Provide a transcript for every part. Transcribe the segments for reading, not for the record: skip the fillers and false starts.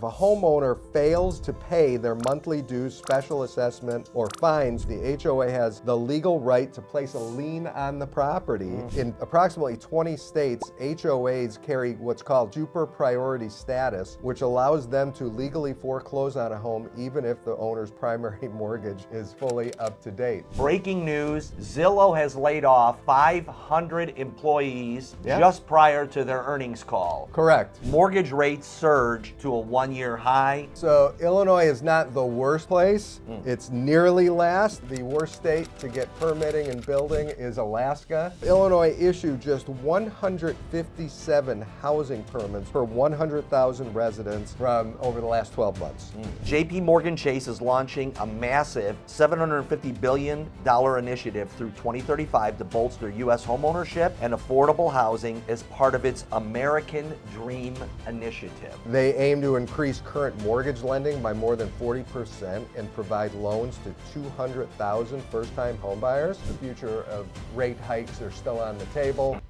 a homeowner fails to pay their monthly dues, special assessment, or fines, the HOA has the legal right to place a lien on the property. In approximately 20 states, HOAs carry what's called super priority status, which allows them to legally foreclose on a home even if the owner's primary mortgage is fully up to date. Breaking news, Zillow has laid off 500 employees just prior to their earnings call. Correct. Mortgage rates surge to a one-year high. So Illinois is not the worst place. It's nearly last. The worst state to get permitting and building is Alaska. Illinois issued just 157 housing permits per 100,000 residents from over the last 12 months. JP Morgan Chase is launching a massive $750 billion initiative through 2035 to bolster U.S. homeownership and affordable housing as part of its American Dream initiative. They aim to increase current mortgage lending by more than 40% and provide loans to 200,000 first-time homebuyers. The future of rate hikes are still on the table.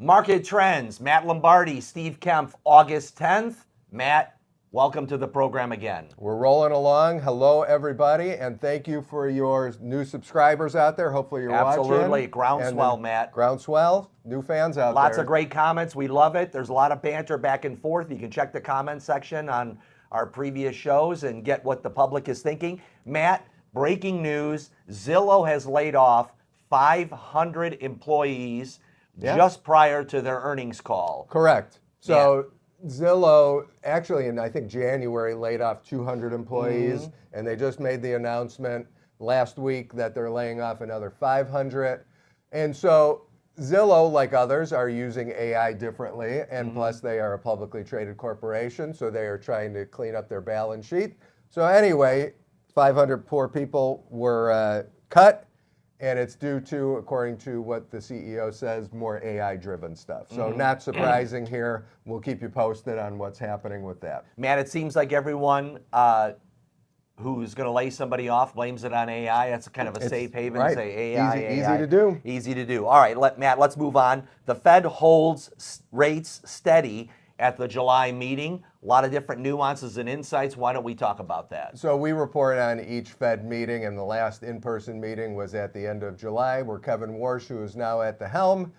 Market trends, Matt Lombardi, Steve Kaempf, August 10th. Matt, welcome to the program again. We're rolling along. Hello, everybody, and thank you for your new subscribers out there. Hopefully you're watching. Absolutely. Groundswell, Matt. Groundswell. New fans out there. Lots of great comments. We love it. There's a lot of banter back and forth. You can check the comment section on our previous shows and get what the public is thinking. Matt, breaking news, Zillow has laid off 500 employees just prior to their earnings call. Correct. So Zillow, actually in I think January, laid off 200 employees, and they just made the announcement last week that they're laying off another 500. And so Zillow, like others, are using AI differently, and plus they are a publicly traded corporation, so they are trying to clean up their balance sheet. So anyway, 500 poor people were cut, and it's due to, according to what the CEO says, more AI-driven stuff. So not surprising here. We'll keep you posted on what's happening with that. Matt, it seems like everyone who's going to lay somebody off blames it on AI. That's kind of a safe haven to say AI, Easy to do. Easy to do. All right, Matt, let's move on. The Fed holds rates steady at the July meeting. A lot of different nuances and insights. Why don't we talk about that? So we report on each Fed meeting, and the last in-person meeting was at the end of July, where Kevin Warsh, who is now at the helm,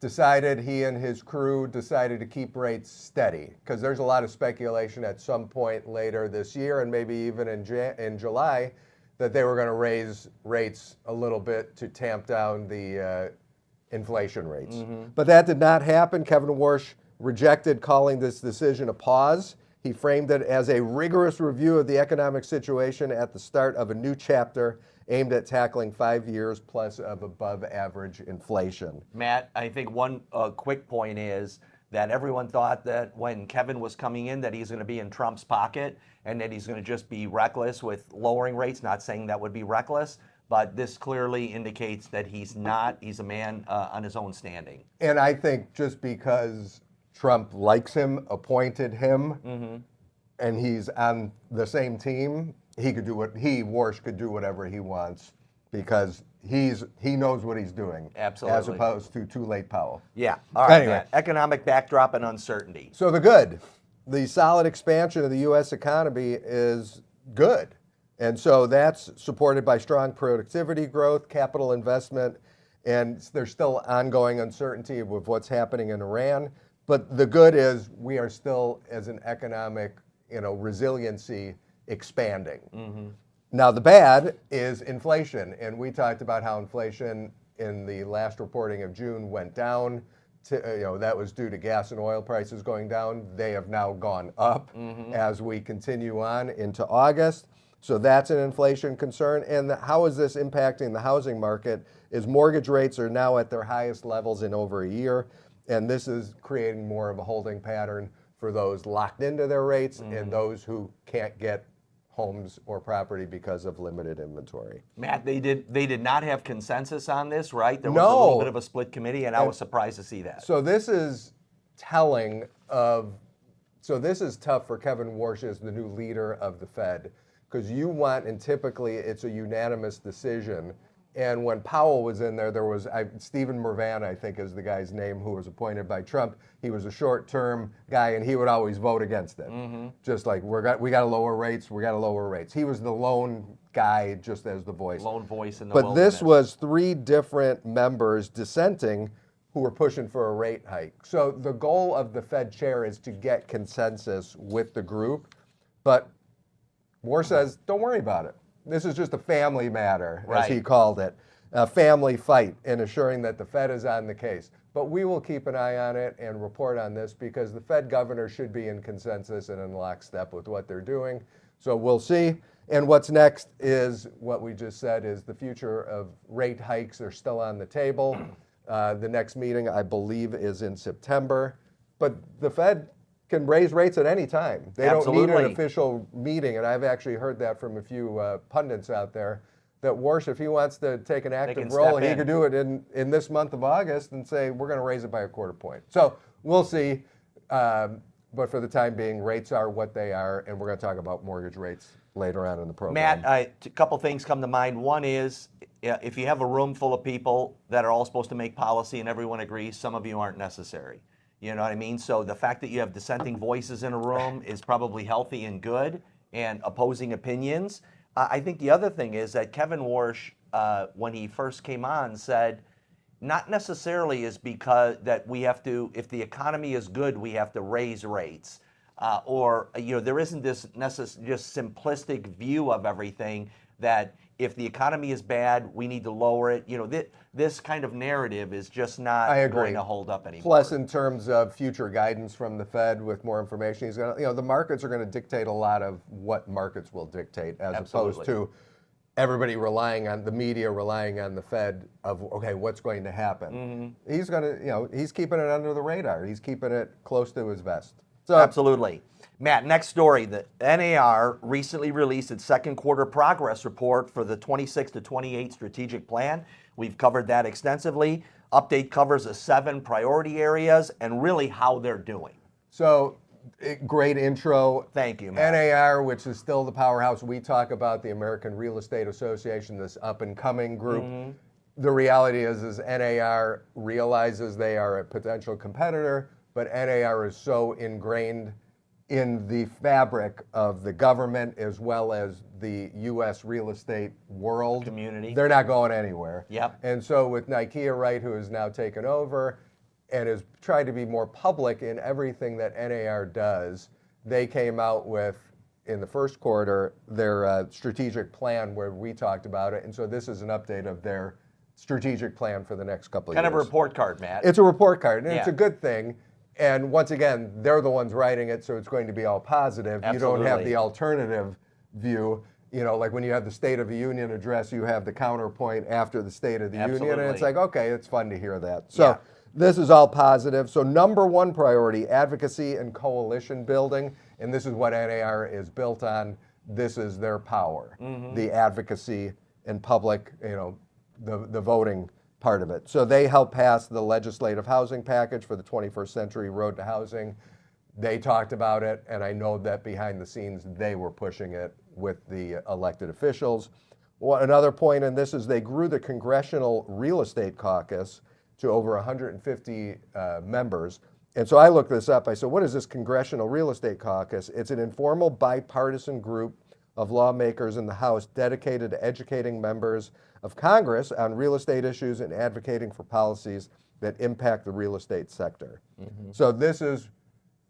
he and his crew decided to keep rates steady, because there's a lot of speculation at some point later this year, and maybe even in July, that they were going to raise rates a little bit to tamp down the inflation rates. But that did not happen. Kevin Warsh rejected calling this decision a pause. He framed it as a rigorous review of the economic situation at the start of a new chapter aimed at tackling 5 years plus of above average inflation. Matt, I think one quick point is that everyone thought that when Kevin was coming in that he's going to be in Trump's pocket and that he's going to just be reckless with lowering rates. Not saying that would be reckless, but this clearly indicates that he's not. He's a man on his own standing. And I think just because Trump likes him, appointed him, and he's on the same team, Warsh could do whatever he wants, because he knows what he's doing. Absolutely. As opposed to too late Powell. Yeah. All right, Anyway. Matt. Economic backdrop and uncertainty. So the solid expansion of the U.S. economy is good. And so that's supported by strong productivity growth, capital investment, and there's still ongoing uncertainty with what's happening in Iran. But the good is we are still, as an economic, resiliency, expanding. Now the bad is inflation, and we talked about how inflation in the last reporting of June went down. That was due to gas and oil prices going down. They have now gone up as we continue on into August. So that's an inflation concern. And how is this impacting the housing market? Is mortgage rates are now at their highest levels in over a year, and this is creating more of a holding pattern for those locked into their rates and those who can't get homes or property because of limited inventory. Matt, they did not have consensus on this, right? There was a little bit of a split committee, and I was surprised to see that. So this is this is tough for Kevin Warsh as the new leader of the Fed, because you want, and typically it's a unanimous decision, And when Powell was in there, Stephen Mervan, I think is the guy's name, who was appointed by Trump. He was a short-term guy, and he would always vote against it. Just like, we got to lower rates, we got to lower rates. He was the lone guy, just as the voice. Lone voice in the But wilderness. this was 3 different members dissenting who were pushing for a rate hike. So the goal of the Fed chair is to get consensus with the group. But Warsh says, don't worry about it. This is just a family matter, as he called it, a family fight, in assuring that the Fed is on the case. But we will keep an eye on it and report on this, because the Fed governor should be in consensus and in lockstep with what they're doing. So we'll see. And what's next is what we just said, is the future of rate hikes are still on the table. The next meeting, I believe, is in September. But the Fed can raise rates at any time. They don't need an official meeting, and I've actually heard that from a few pundits out there, that Warsh, if he wants to take an active role, he could do it in this month of August and say, we're going to raise it by a quarter point. So we'll see. But for the time being, rates are what they are, and we're going to talk about mortgage rates later on in the program. Matt, a couple things come to mind. One is, if you have a room full of people that are all supposed to make policy and everyone agrees, some of you aren't necessary. You know what I mean? So the fact that you have dissenting voices in a room is probably healthy and good, and opposing opinions. I think the other thing is that Kevin Warsh, when he first came on, said, not necessarily is because that we have to, if the economy is good, we have to raise rates. Or, there isn't this just simplistic view of everything that if the economy is bad, we need to lower it. This kind of narrative is just not going to hold up anymore. Plus, in terms of future guidance from the Fed with more information, the markets are going to dictate a lot of what markets will dictate, as opposed to everybody relying on the media, relying on the Fed of, okay, what's going to happen? He's going to, he's keeping it under the radar. He's keeping it close to his vest. So, absolutely. Matt, next story. The NAR recently released its second quarter progress report for the 26 to 28 strategic plan. We've covered that extensively. Update covers the 7 priority areas and really how they're doing. So, great intro. Thank you, Matt. NAR, which is still the powerhouse we talk about, the American Real Estate Association, this up-and-coming group. The reality is NAR realizes they are a potential competitor, but NAR is so ingrained in the fabric of the government as well as the U.S. real estate world. Community. They're not going anywhere. Yep. And so with Nikia Wright, who has now taken over and has tried to be more public in everything that NAR does, they came out with, in the first quarter, their strategic plan where we talked about it. And so this is an update of their strategic plan for the next couple of years. Kind of a report card, Matt. It's a report card, and it's a good thing. And once again, they're the ones writing it, so it's going to be all positive. Absolutely. You don't have the alternative view. Like when you have the State of the Union address, you have the counterpoint after the State of the Union, and it's like, okay, it's fun to hear that. So this is all positive. So number 1 priority, advocacy and coalition building, and this is what NAR is built on. This is their power, the advocacy and public, the voting part of it. So they helped pass the legislative housing package for the 21st Century Road to Housing. They talked about it, and I know that behind the scenes they were pushing it with the elected officials. Another point in this is they grew the Congressional Real Estate Caucus to over 150 members. And so I looked this up. I said, what is this Congressional Real Estate Caucus? It's an informal bipartisan group of lawmakers in the House dedicated to educating members of Congress on real estate issues and advocating for policies that impact the real estate sector. So this is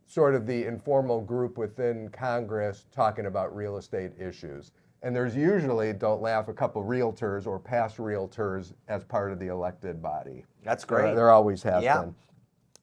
sort of the informal group within Congress talking about real estate issues. And there's usually, don't laugh, a couple realtors or past realtors as part of the elected body. That's great. There always has been.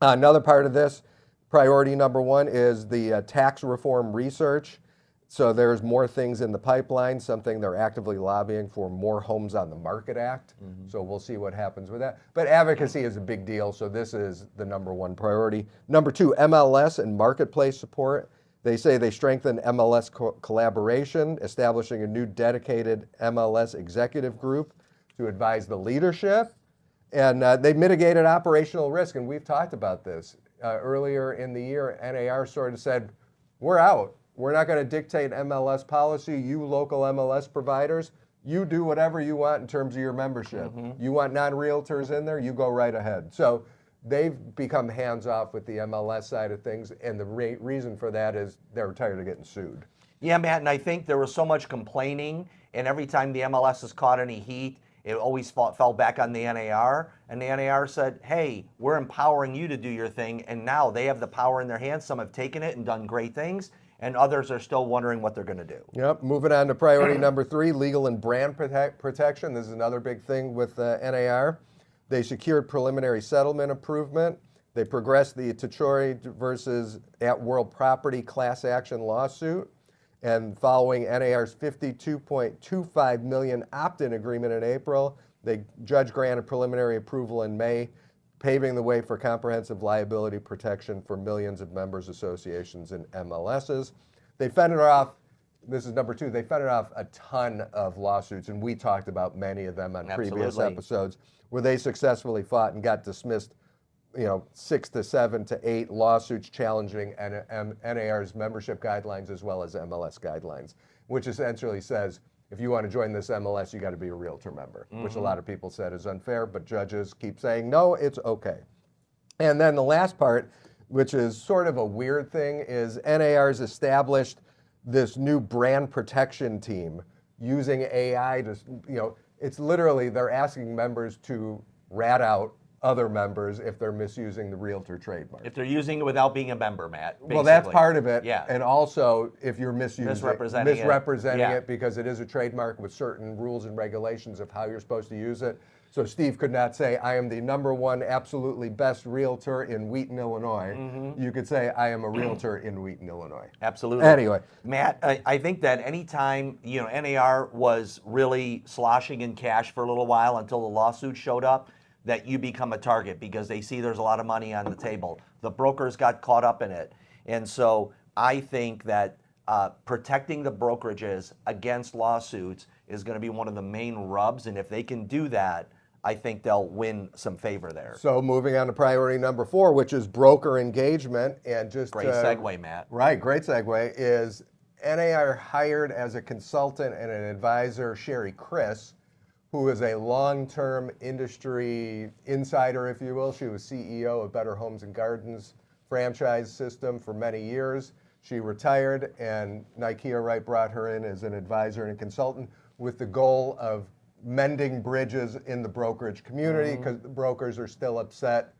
Another part of this, priority number 1, is the tax reform research. So there's more things in the pipeline, something they're actively lobbying for, more Homes on the Market Act. So we'll see what happens with that. But advocacy is a big deal, so this is the number 1 priority. Number 2, MLS and marketplace support. They say they strengthen MLS collaboration, establishing a new dedicated MLS executive group to advise the leadership. And they mitigated operational risk, and we've talked about this. Earlier in the year, NAR sort of said, we're out. We're not going to dictate MLS policy. You local MLS providers, you do whatever you want in terms of your membership. You want non-realtors in there, you go right ahead. So they've become hands-off with the MLS side of things, and the reason for that is they're tired of getting sued. Yeah, Matt, and I think there was so much complaining, and every time the MLS has caught any heat, it always fell back on the NAR, and the NAR said, hey, we're empowering you to do your thing, and now they have the power in their hands. Some have taken it and done great things, and others are still wondering what they're going to do. Yep, moving on to priority number 3, legal and brand protection. This is another big thing with NAR. They secured preliminary settlement improvement. They progressed the Tachori versus At World Property class action lawsuit. And following NAR's $52.25 million opt-in agreement in April, the judge granted preliminary approval in May, paving the way for comprehensive liability protection for millions of members, associations, and MLSs. They fended off, this is number 2, they fended off a ton of lawsuits, and we talked about many of them on previous episodes, where they successfully fought and got dismissed, 6 to 7 to 8 lawsuits challenging NAR's membership guidelines as well as MLS guidelines, which essentially says, if you want to join this MLS, you got to be a realtor member, which a lot of people said is unfair, but judges keep saying, no, it's okay. And then the last part, which is sort of a weird thing, is NAR's established this new brand protection team using AI to, it's literally they're asking members to rat out other members if they're misusing the realtor trademark. If they're using it without being a member, Matt. Basically. Well, that's part of it. Yeah. And also, if you're misrepresenting yeah. it because it is a trademark with certain rules and regulations of how you're supposed to use it. So Steve could not say, I am the #1 absolutely best realtor in Wheaton, Illinois. You could say, I am a realtor in Wheaton, Illinois. Absolutely. Anyway. Matt, I think that anytime, NAR was really sloshing in cash for a little while until the lawsuit showed up, that you become a target because they see there's a lot of money on the table. The brokers got caught up in it. And so I think that protecting the brokerages against lawsuits is going to be one of the main rubs. And if they can do that, I think they'll win some favor there. So moving on to priority number 4, which is broker engagement. And just great segue, Matt. Right, great segue, is NAR hired as a consultant and an advisor Sherry Chris, who is a long-term industry insider, if you will. She was CEO of Better Homes and Gardens franchise system for many years. She retired, and Nikea Wright brought her in as an advisor and a consultant with the goal of mending bridges in the brokerage community, because the brokers are still upset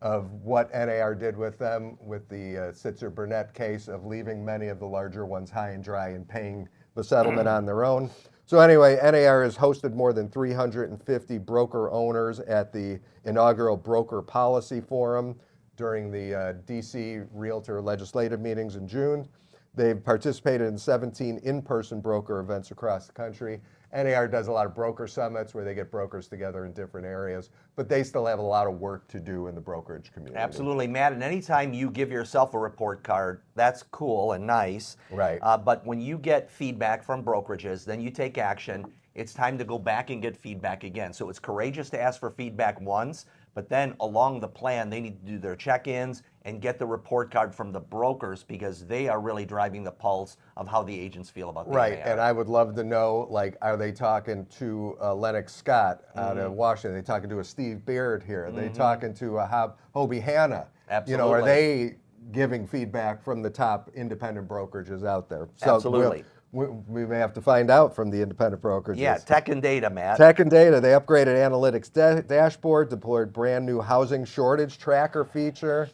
of what NAR did with them with the Sitzer-Burnett case of leaving many of the larger ones high and dry and paying the settlement on their own. So anyway, NAR has hosted more than 350 broker owners at the inaugural Broker Policy Forum during the DC Realtor legislative meetings in June. They've participated in 17 in-person broker events across the country. NAR does a lot of broker summits where they get brokers together in different areas, but they still have a lot of work to do in the brokerage community. Absolutely, Matt. And anytime you give yourself a report card, that's cool and nice. Right. But when you get feedback from brokerages, then you take action. It's time to go back and get feedback again. So it's courageous to ask for feedback once, but then along the plan, they need to do their check-ins and get the report card from the brokers because they are really driving the pulse of how the agents feel about the Right, NAR. and I would love to know, are they talking to Lennox Scott out of Washington? Are they talking to a Steve Beard here? Are they talking to a Hobie Hanna? Absolutely. Are they giving feedback from the top independent brokerages out there? So Absolutely. We may have to find out from the independent brokerages. Yeah, tech and data, Matt. Tech and data. They upgraded analytics dashboard, deployed brand new housing shortage tracker feature.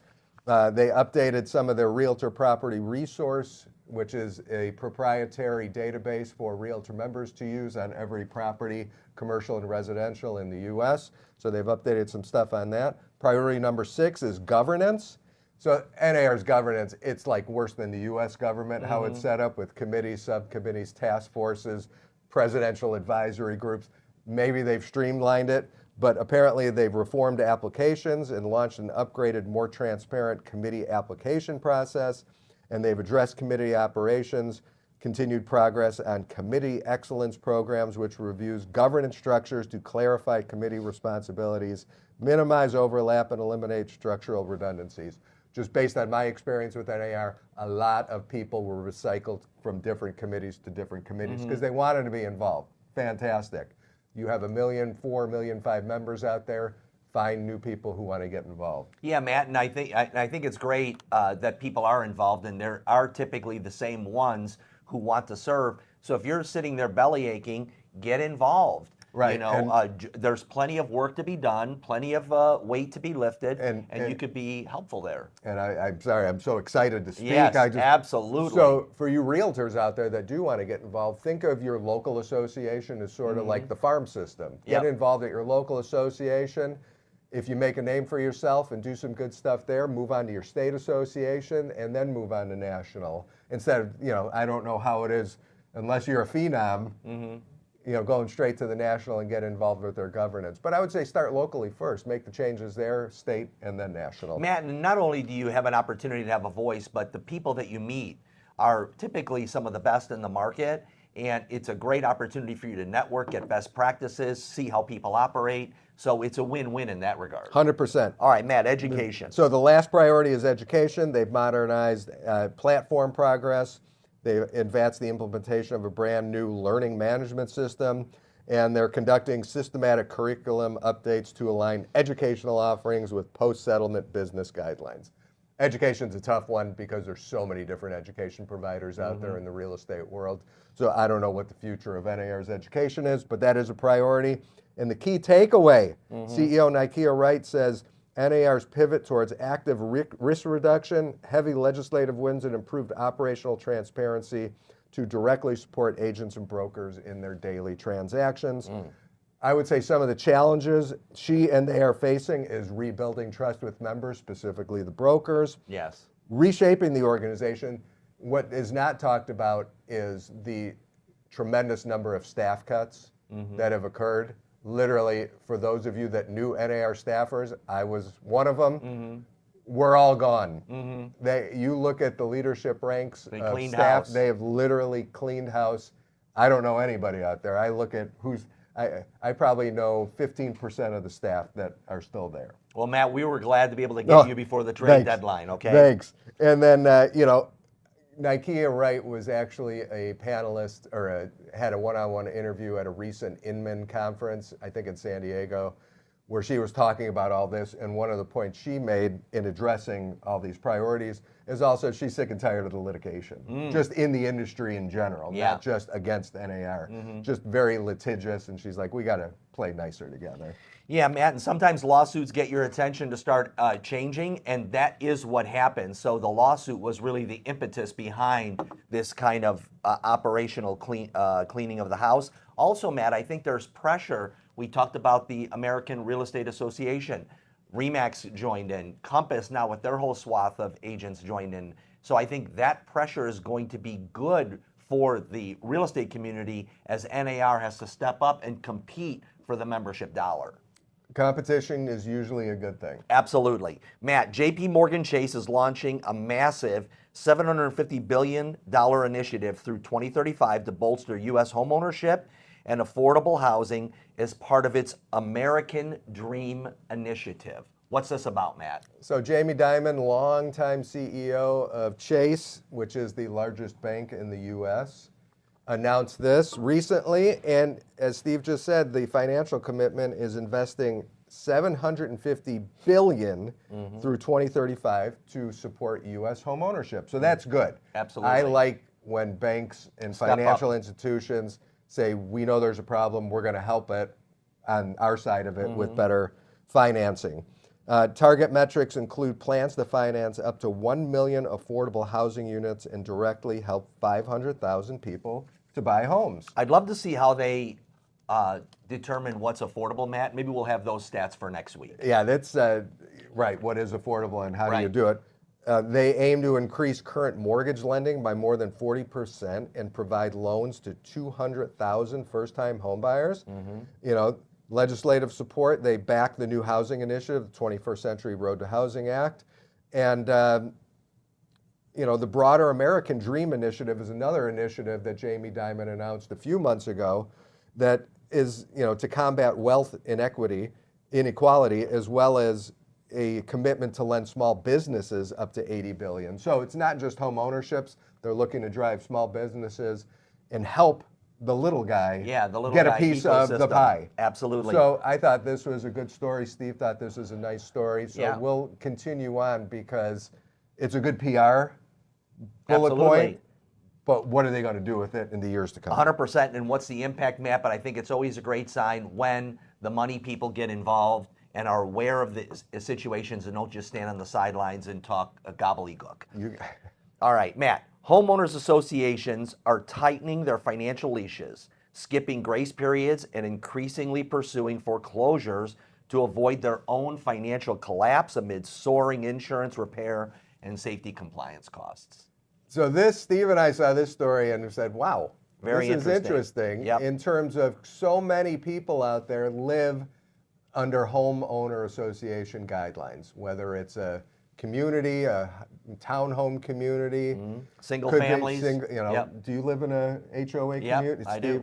They updated some of their realtor property resource, which is a proprietary database for realtor members to use on every property, commercial and residential in the U.S. So they've updated some stuff on that. Priority number 6 is governance. So NAR's governance, it's like worse than the U.S. government, how it's set up with committees, subcommittees, task forces, presidential advisory groups. Maybe they've streamlined it, but apparently they've reformed applications and launched an upgraded, more transparent committee application process, and they've addressed committee operations, continued progress on committee excellence programs, which reviews governance structures to clarify committee responsibilities, minimize overlap, and eliminate structural redundancies. Just based on my experience with NAR, a lot of people were recycled from different committees to different committees because they wanted to be involved. fantastic. You have 1,400,000, 1,500,000 members out there. Find new people who want to get involved. Yeah, Matt, and I think it's great that people are involved, and there are typically the same ones who want to serve. So if you're sitting there belly aching, get involved. Right. You know, there's plenty of work to be done, plenty of weight to be lifted, and you could be helpful there. And I'm sorry, I'm so excited to speak. Yes, absolutely. So for you realtors out there that do want to get involved, think of your local association as sort of like the farm system. Get involved at your local association. If you make a name for yourself and do some good stuff there, move on to your state association and then move on to national. Instead of, you know, I don't know how it is unless you're a phenom, you know, going straight to the national and get involved with their governance. But I would say start locally first, make the changes there, state, and then national. Matt, not only do you have an opportunity to have a voice, but the people that you meet are typically some of the best in the market, and it's a great opportunity for you to network, get best practices, see how people operate. So it's a win-win in that regard. 100%. All right, Matt, education. So the last priority is education. They've modernized platform progress. They've advanced the implementation of a brand new learning management system, and they're conducting systematic curriculum updates to align educational offerings with post-settlement business guidelines. Education's a tough one because there's so many different education providers out there in the real estate world. So I don't know what the future of NAR's education is, but that is a priority. And the key takeaway, CEO Nikia Wright says, NAR's pivot towards active risk reduction, heavy legislative wins, and improved operational transparency to directly support agents and brokers in their daily transactions. I would say some of the challenges she and they are facing is rebuilding trust with members, specifically the brokers. Yes. Reshaping the organization. What is not talked about is the tremendous number of staff cuts that have occurred. Literally, for those of you that knew NAR staffers, I was one of them. We're all gone. You look at the leadership ranks They of cleaned staff, house. they have literally cleaned house. I don't know anybody out there. I look at I probably know 15% of the staff that are still there. Well, Matt, we were glad to be able to get you before the trade deadline, okay? Thanks. And then, you know, Nikia Wright was actually a panelist or had a one-on-one interview at a recent Inman conference, I think in San Diego, where she was talking about all this. And one of the points she made in addressing all these priorities is also she's sick and tired of the litigation, just in the industry in general, not just against NAR, just very litigious. And she's like, we got to play nicer together. Yeah, Matt, and sometimes lawsuits get your attention to start changing, and that is what happened. So the lawsuit was really the impetus behind this kind of operational cleaning of the house. Also, Matt, I think there's pressure. We talked about the American Real Estate Association. RE/MAX joined in. Compass now with their whole swath of agents joined in. So I think that pressure is going to be good for the real estate community as NAR has to step up and compete for the membership dollar. Competition is usually a good thing. Absolutely. Matt, JP Morgan Chase is launching a massive $750 billion initiative through 2035 to bolster U.S. homeownership and affordable housing as part of its American Dream Initiative. What's this about, Matt? So Jamie Dimon, longtime CEO of Chase, which is the largest bank in the U.S., announced this recently, and as Steve just said, the financial commitment is investing $750 billion through 2035 to support U.S. homeownership. So that's good. Absolutely. I like when banks and financial institutions say, we know there's a problem, we're going to help it on our side of it with better financing. Target metrics include plans to finance up to 1 million affordable housing units and directly help 500,000 people to buy homes. I'd love to see how they determine what's affordable, Matt. Maybe we'll have those stats for next week. Yeah, that's right. What is affordable and how do you do it? They aim to increase current mortgage lending by more than 40% and provide loans to 200,000 first-time homebuyers. You know, legislative support, they back the new housing initiative, the 21st Century Road to Housing Act. And, you know, the broader American Dream Initiative is another initiative that Jamie Dimon announced a few months ago that is, you know, to combat wealth inequality, as well as a commitment to lend small businesses up to $80 billion. So it's not just home ownerships. They're looking to drive small businesses and help the little guy Yeah, the little get guy a piece of the ecosystem. pie. Absolutely. So I thought this was a good story. Steve thought this was a nice story. So Yeah. we'll continue on because it's a good PR bullet Absolutely. point. But what are they going to do with it in the years to come? 100%. And what's the impact, Matt? But I think it's always a great sign when the money people get involved and are aware of the situations and don't just stand on the sidelines and talk a gobbledygook. All right, Matt. Homeowners associations are tightening their financial leashes, skipping grace periods, and increasingly pursuing foreclosures to avoid their own financial collapse amid soaring insurance, repair, and safety compliance costs. So Steve and I saw this story and said, wow, Very this is interesting Yep. in terms of so many people out there live under homeowner association guidelines, whether it's a community, a townhome community, Single could be families. Yep. Do you live in a HOA community? I do.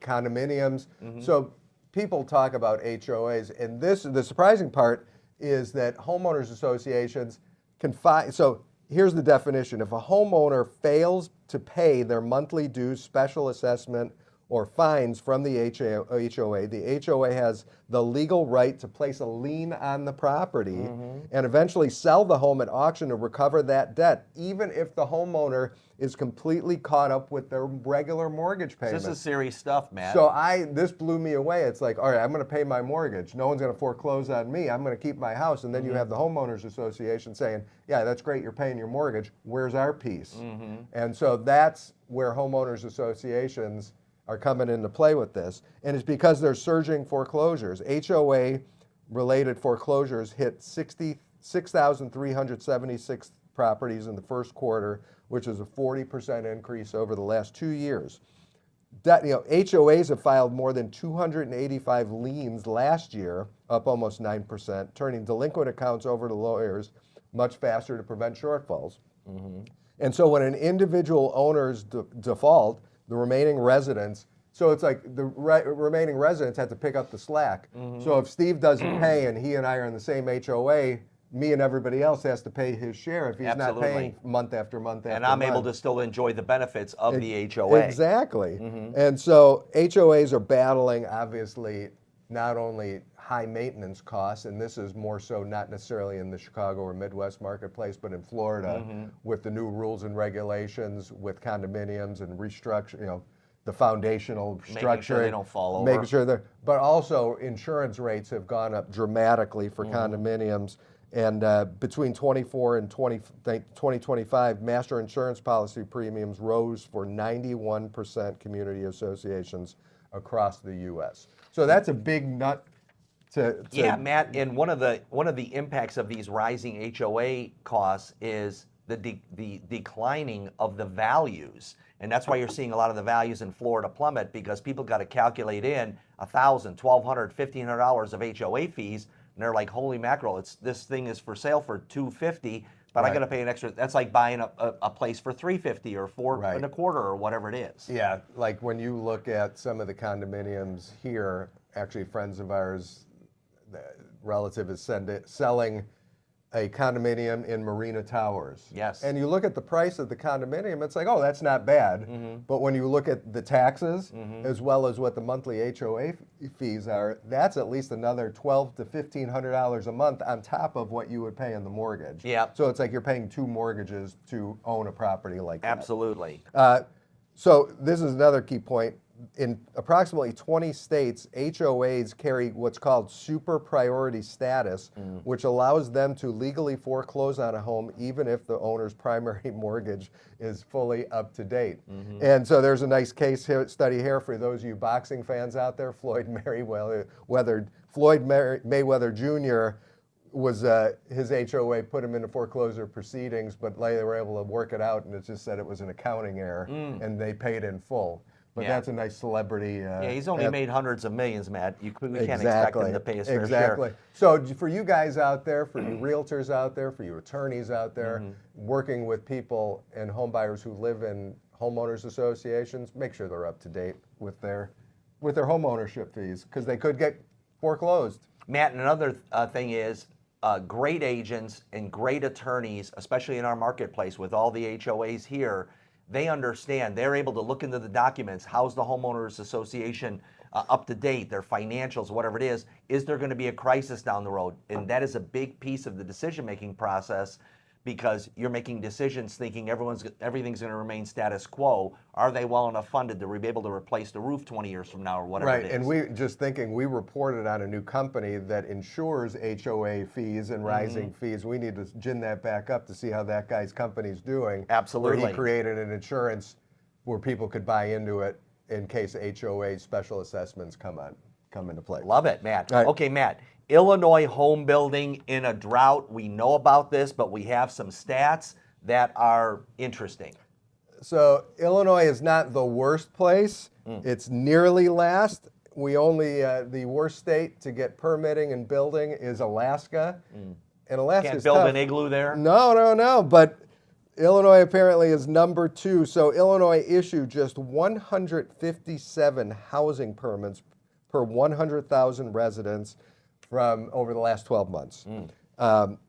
Condominiums. So people talk about HOAs, and the surprising part is that homeowners associations can find. So here's the definition: if a homeowner fails to pay their monthly dues, special assessment, or fines from the HOA, the HOA has the legal right to place a lien on the property and eventually sell the home at auction to recover that debt, even if the homeowner is completely caught up with their regular mortgage payment. This is serious stuff, Matt. So this blew me away. It's like, all right, I'm going to pay my mortgage. No one's going to foreclose on me. I'm going to keep my house. And then you have the homeowners association saying, yeah, that's great. You're paying your mortgage. Where's our piece? And so that's where homeowners associations are coming into play with this. And it's because there's surging foreclosures. HOA-related foreclosures hit 6,376 properties in the first quarter, which is a 40% increase over the last 2 years. HOAs have filed more than 285 liens last year, up almost 9%, turning delinquent accounts over to lawyers much faster to prevent shortfalls. And so when an individual owner's default, the remaining residents, so it's like the remaining residents have to pick up the slack. So if Steve doesn't pay and he and I are in the same HOA, me and everybody else has to pay his share if he's not paying month after month after month. And I'm able to still enjoy the benefits of the HOA. Exactly. And so HOAs are battling, obviously, not only high maintenance costs, and this is more so not necessarily in the Chicago or Midwest marketplace, but in Florida with the new rules and regulations with condominiums and restructure, the foundational structure. Making sure they don't fall over. Making sure but also insurance rates have gone up dramatically for condominiums. And between 24 and 2025, master insurance policy premiums rose for 91% community associations across the U.S. So that's a big nut to Yeah, Matt, and one of the impacts of these rising HOA costs is the declining of the values. And that's why you're seeing a lot of the values in Florida plummet, because people got to calculate in $1,000, $1,200, $1,500 of HOA fees. And they're like, holy mackerel, this thing is for sale for $250, but I got to pay an extra. That's like buying a place for $350 or $425 or whatever it is. Yeah, like when you look at some of the condominiums here, actually friends of ours, the relative is selling a condominium in Marina Towers. Yes. And you look at the price of the condominium, it's like, oh, that's not bad. But when you look at the taxes, as well as what the monthly HOA fees are, that's at least another $1,200 to $1,500 a month on top of what you would pay in the mortgage. Yeah. So it's like you're paying 2 mortgages to own a property like that. Absolutely. So this is another key point. In approximately 20 states, HOAs carry what's called super priority status, which allows them to legally foreclose on a home even if the owner's primary mortgage is fully up to date. And so there's a nice case study here for those of you boxing fans out there. Floyd Mayweather Jr. was his HOA put him into foreclosure proceedings, but they were able to work it out, and it just said it was an accounting error, and they paid in full. But that's a nice celebrity. Yeah, he's only made hundreds of millions, Matt. We can't expect him to pay his fair share. Exactly. So for you guys out there, for you realtors out there, for you attorneys out there, working with people and home buyers who live in homeowners associations, make sure they're up to date with their home ownership fees, because they could get foreclosed. Matt, and another thing is great agents and great attorneys, especially in our marketplace with all the HOAs here, they understand. They're able to look into the documents. How's the homeowners association up to date, their financials, whatever it is? Is there going to be a crisis down the road? And that is a big piece of the decision-making process, because you're making decisions thinking everything's going to remain status quo. Are they well enough funded to be able to replace the roof 20 years from now or whatever it is? Right, and we reported on a new company that insures HOA fees and rising fees. We need to gin that back up to see how that guy's company's doing. Absolutely. Where he created an insurance where people could buy into it in case HOA special assessments come into play. Love it, Matt. Right. Okay, Matt. Illinois home building in a drought. We know about this, but we have some stats that are interesting. So Illinois is not the worst place. It's nearly last. We only, the worst state to get permitting and building is Alaska. And Alaska Can't is build tough. an igloo there? No. But Illinois apparently is number 2. So Illinois issued just 157 housing permits per 100,000 residents from over the last 12 months.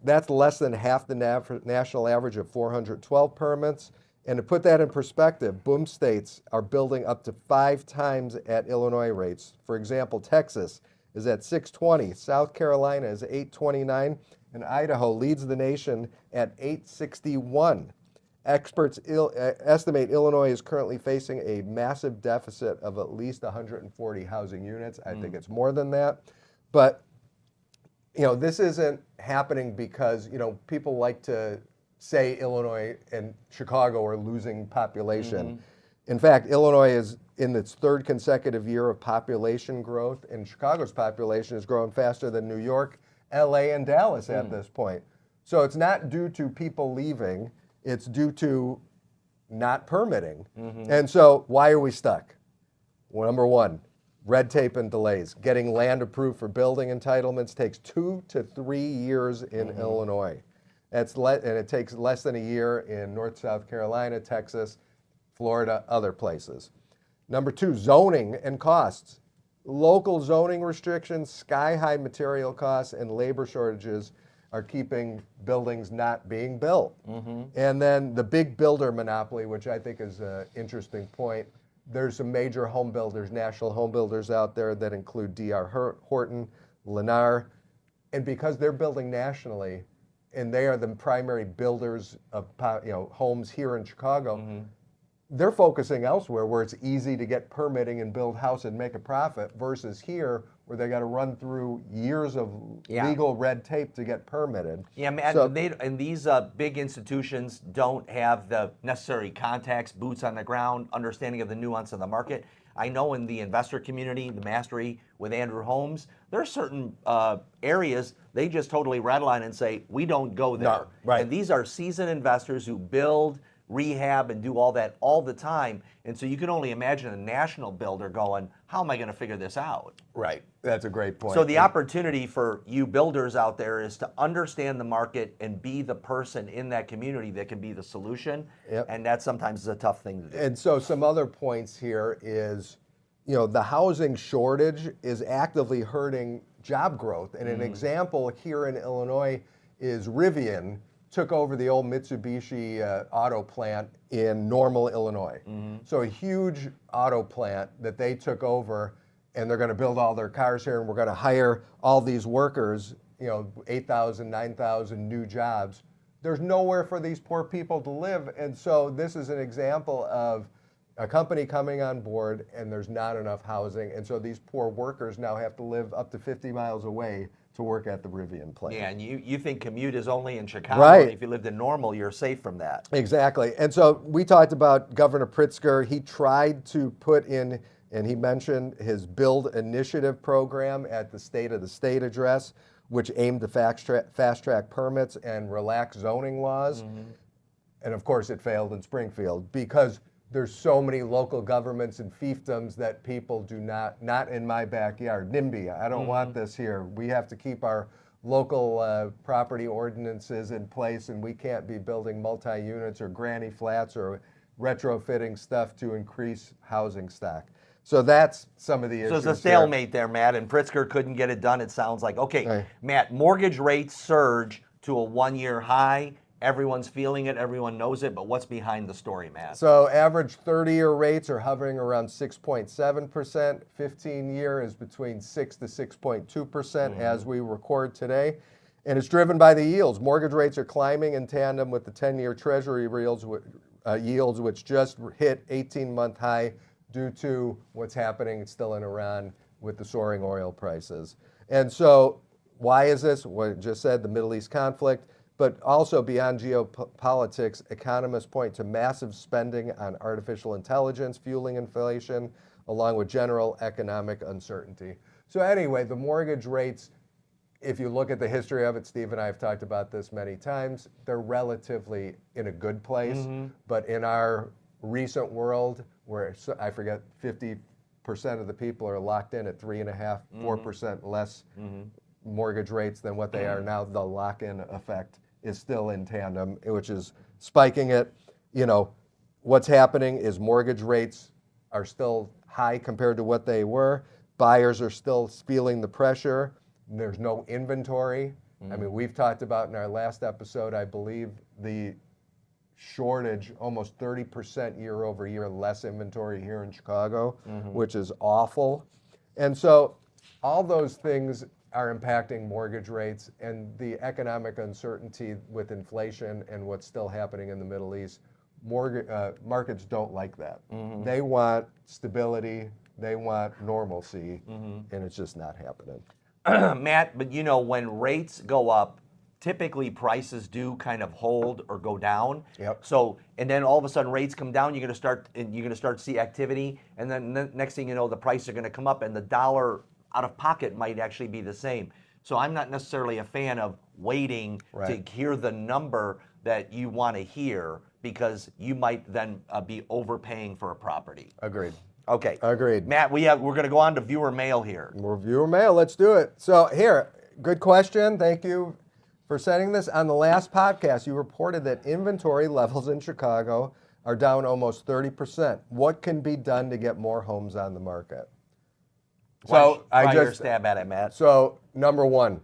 That's less than half the national average of 412 permits. And to put that in perspective, boom states are building up to 5 times at Illinois rates. For example, Texas is at 620, South Carolina is 829, and Idaho leads the nation at 861. Experts estimate Illinois is currently facing a massive deficit of at least 140 housing units. I think it's more than that. But this isn't happening because, people like to say Illinois and Chicago are losing population. In fact, Illinois is in its 3rd consecutive year of population growth, and Chicago's population is growing faster than New York, LA, and Dallas at this point. So it's not due to people leaving, it's due to not permitting. And so why are we stuck? Well, number 1, red tape and delays. Getting land approved for building entitlements takes 2 to 3 years in Illinois. And it takes less than a year in North South Carolina, Texas, Florida, other places. Number 2, zoning and costs. Local zoning restrictions, sky-high material costs, and labor shortages are keeping buildings not being built. And then the big builder monopoly, which I think is an interesting point. There's some major home builders, national home builders out there that include D.R. Horton, Lennar, and because they're building nationally, and they are the primary builders of homes here in Chicago, they're focusing elsewhere where it's easy to get permitting and build house and make a profit versus here where they got to run through years of legal red tape to get permitted. Yeah, and these big institutions don't have the necessary contacts, boots on the ground, understanding of the nuance of the market. I know in the investor community, the mastery with Andrew Holmes, there are certain areas they just totally redline and say, we don't go there. No, right. And these are seasoned investors who build, rehab, and do all that all the time. And so you can only imagine a national builder going, how am I going to figure this out? Right. That's a great point. So the opportunity for you builders out there is to understand the market and be the person in that community that can be the solution. Yep. And that sometimes is a tough thing to do. And so some other points here is, the housing shortage is actively hurting job growth. And an example here in Illinois is Rivian took over the old Mitsubishi auto plant in Normal, Illinois. So a huge auto plant that they took over, and they're going to build all their cars here, and we're going to hire all these workers, 8,000, 9,000 new jobs. There's nowhere for these poor people to live. And so this is an example of a company coming on board, and there's not enough housing. And so these poor workers now have to live up to 50 miles away to work at the Rivian plant. Yeah, and you think commute is only in Chicago. Right. If you lived in Normal, you're safe from that. Exactly. And so we talked about Governor Pritzker. He tried to put in, and he mentioned his Build Initiative program at the State of the State address, which aimed to fast-track permits and relax zoning laws. And of course, it failed in Springfield because there's so many local governments and fiefdoms that people do not in my backyard. NIMBY, I don't want this here. We have to keep our local property ordinances in place, and we can't be building multi-units or granny flats or retrofitting stuff to increase housing stock. So that's some of the issues. So it's a stalemate there, Matt, and Pritzker couldn't get it done, it sounds like. Okay, Matt, mortgage rates surge to a 1-year high Everyone's feeling it, everyone knows it, but what's behind the story, Matt? So average 30-year rates are hovering around 6.7%. 15-year is between 6 to 6.2% as we record today. And it's driven by the yields. Mortgage rates are climbing in tandem with the 10-year Treasury yields, which just hit 18-month high due to what's happening still in Iran with the soaring oil prices. And so why is this? What I just said, the Middle East conflict, but also beyond geopolitics, economists point to massive spending on artificial intelligence fueling inflation, along with general economic uncertainty. So anyway, the mortgage rates, if you look at the history of it, Steve and I have talked about this many times, they're relatively in a good place. But in our recent world, where I forget 50% of the people are locked in at 3.5%, 4% less mortgage rates than what they are now, the lock-in effect is still in tandem, which is spiking it. You know, what's happening is mortgage rates are still high compared to what they were. Buyers are still feeling the pressure. There's no inventory. I mean, we've talked about in our last episode, I believe, the shortage, almost 30% year over year less inventory here in Chicago, which is awful. And so all those things are impacting mortgage rates, and the economic uncertainty with inflation and what's still happening in the Middle East, markets don't like that. They want stability, they want normalcy, and it's just not happening. Matt, but you know, when rates go up, typically prices do kind of hold or go down. Yep. So, and then all of a sudden rates come down, you're going to start to see activity, and then the next thing you know, the prices are going to come up, and the dollar out of pocket might actually be the same. So I'm not necessarily a fan of waiting to hear the number that you want to hear, because you might then be overpaying for a property. Agreed. Okay. Agreed. Matt, we're going to go on to viewer mail here. More viewer mail, let's do it. So here, good question. Thank you for sending this. On the last podcast, you reported that inventory levels in Chicago are down almost 30%. What can be done to get more homes on the market? So I just stab at it, Matt. So number one,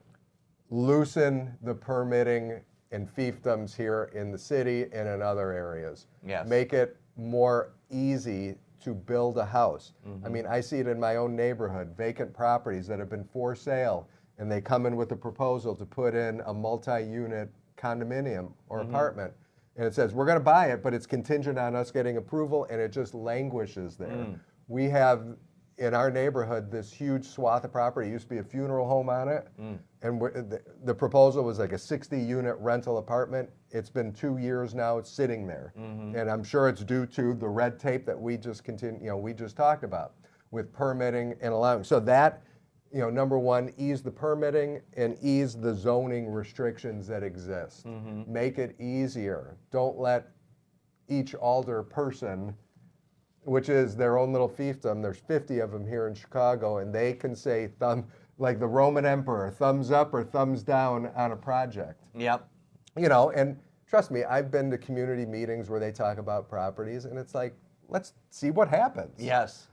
loosen the permitting and fiefdoms here in the city and in other areas. Yes. Make it more easy to build a house. I mean, I see it in my own neighborhood, vacant properties that have been for sale, and they come in with a proposal to put in a multi-unit condominium or apartment. And it says, we're going to buy it, but it's contingent on us getting approval, and it just languishes there. We have, in our neighborhood, this huge swath of property. It used to be a funeral home on it, and the proposal was like a 60-unit rental apartment. It's been 2 years now. It's sitting there, and I'm sure it's due to the red tape that we just we just talked about with permitting and allowing. So that, number one, ease the permitting and ease the zoning restrictions that exist. Make it easier. Don't let each alder person, which is their own little fiefdom, there's 50 of them here in Chicago, and they can say like the Roman emperor, thumbs up or thumbs down on a project. Yep. And trust me, I've been to community meetings where they talk about properties, and it's like, let's see what happens. Yes.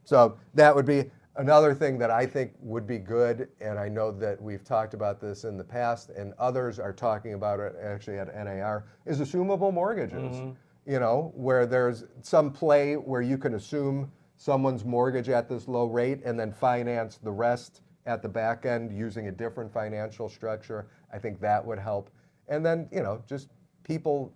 So that would be another thing that I think would be good, and I know that we've talked about this in the past, and others are talking about it actually at NAR, is assumable mortgages. Where there's some play where you can assume someone's mortgage at this low rate and then finance the rest at the back end using a different financial structure. I think that would help. And then, just people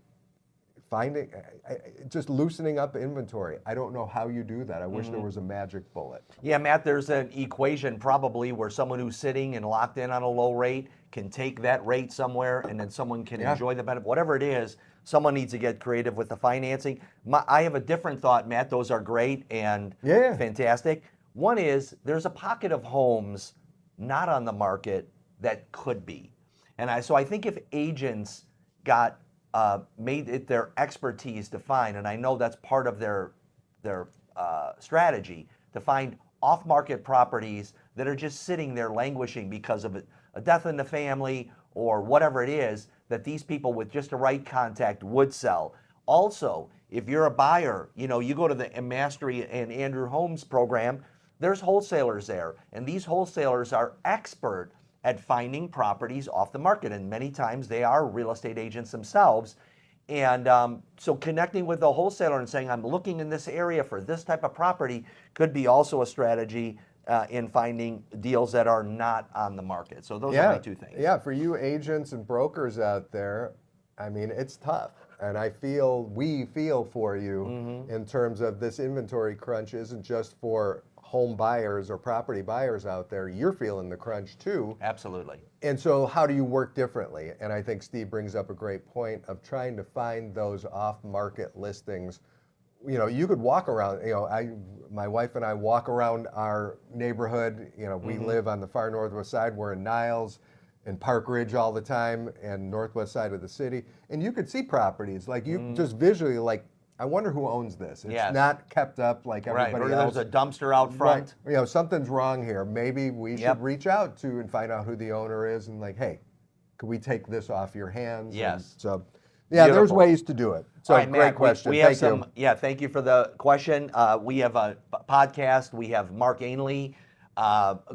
just loosening up inventory. I don't know how you do that. I wish there was a magic bullet. Yeah, Matt, there's an equation probably where someone who's sitting and locked in on a low rate can take that rate somewhere, and then someone can enjoy the benefit. Whatever it is, someone needs to get creative with the financing. I have a different thought, Matt. Those are great and fantastic. One is there's a pocket of homes not on the market that could be. And so I think if agents got made it their expertise to find, and I know that's part of their strategy, to find off-market properties that are just sitting there languishing because of a death in the family or whatever it is, that these people with just the right contact would sell. Also, if you're a buyer, you go to the Mastery and Andrew Holmes program, there's wholesalers there, and these wholesalers are expert at finding properties off the market. And many times they are real estate agents themselves. And so connecting with the wholesaler and saying, I'm looking in this area for this type of property could be also a strategy in finding deals that are not on the market. So those are my two things. Yeah, for you agents and brokers out there, I mean, it's tough. And we feel for you in terms of this inventory crunch isn't just for home buyers or property buyers out there. You're feeling the crunch too. Absolutely. And so how do you work differently? And I think Steve brings up a great point of trying to find those off-market listings. You know, you could walk around, you know, my wife and I walk around our neighborhood. You know, we live on the far northwest side. We're in Niles and Park Ridge all the time and northwest side of the city. And you could see properties, like you just visually, like, I wonder who owns this. It's not kept up like everybody Or else. there's a dumpster out front. Right. You know, something's wrong here. Maybe we should reach out to and find out who the owner is and like, hey, could we take this off your hands? Yes. And so, yeah, Beautiful. the's ways to do it. So All right, great Matt, question. We have Thank some. you. Yeah, thank you for the question. We have a podcast. We have Mark Ainley,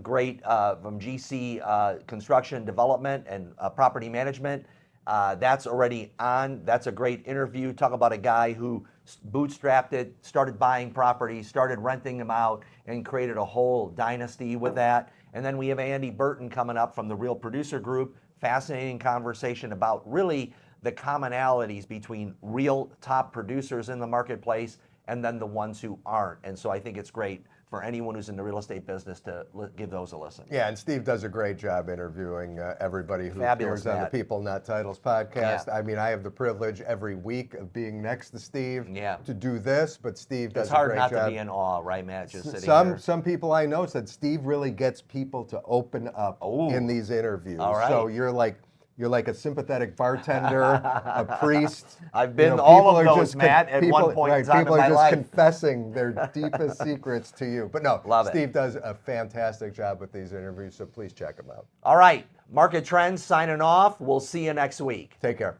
great from GC Construction Development and Property Management. That's already on. That's a great interview. Talk about a guy who bootstrapped it, started buying properties, started renting them out, and created a whole dynasty with that. And then we have Andy Burton coming up from the Real Producer Group. Fascinating conversation about really the commonalities between real top producers in the marketplace and then the ones who aren't. And so I think it's great for anyone who's in the real estate business to give those a listen. Yeah, and Steve does a great job interviewing everybody who Fabulous, appears on the Matt. People Not Titles podcast. Yeah. I mean, I have the privilege every week of being next to Steve to do this, but Steve does It's a hard great not job. to be in awe, right, Matt? Just sitting here. Some people I know said Steve really gets people to open up in these interviews. All right. So you're like a sympathetic bartender, a priest. I've been know, all people of are those, just Matt, at one point in time people in are my just life. confessing their deepest secrets to you. But no, Love it. Steve does a fantastic job with these interviews, so please check him out. All right, Market Trends signing off. We'll see you next week. Take care.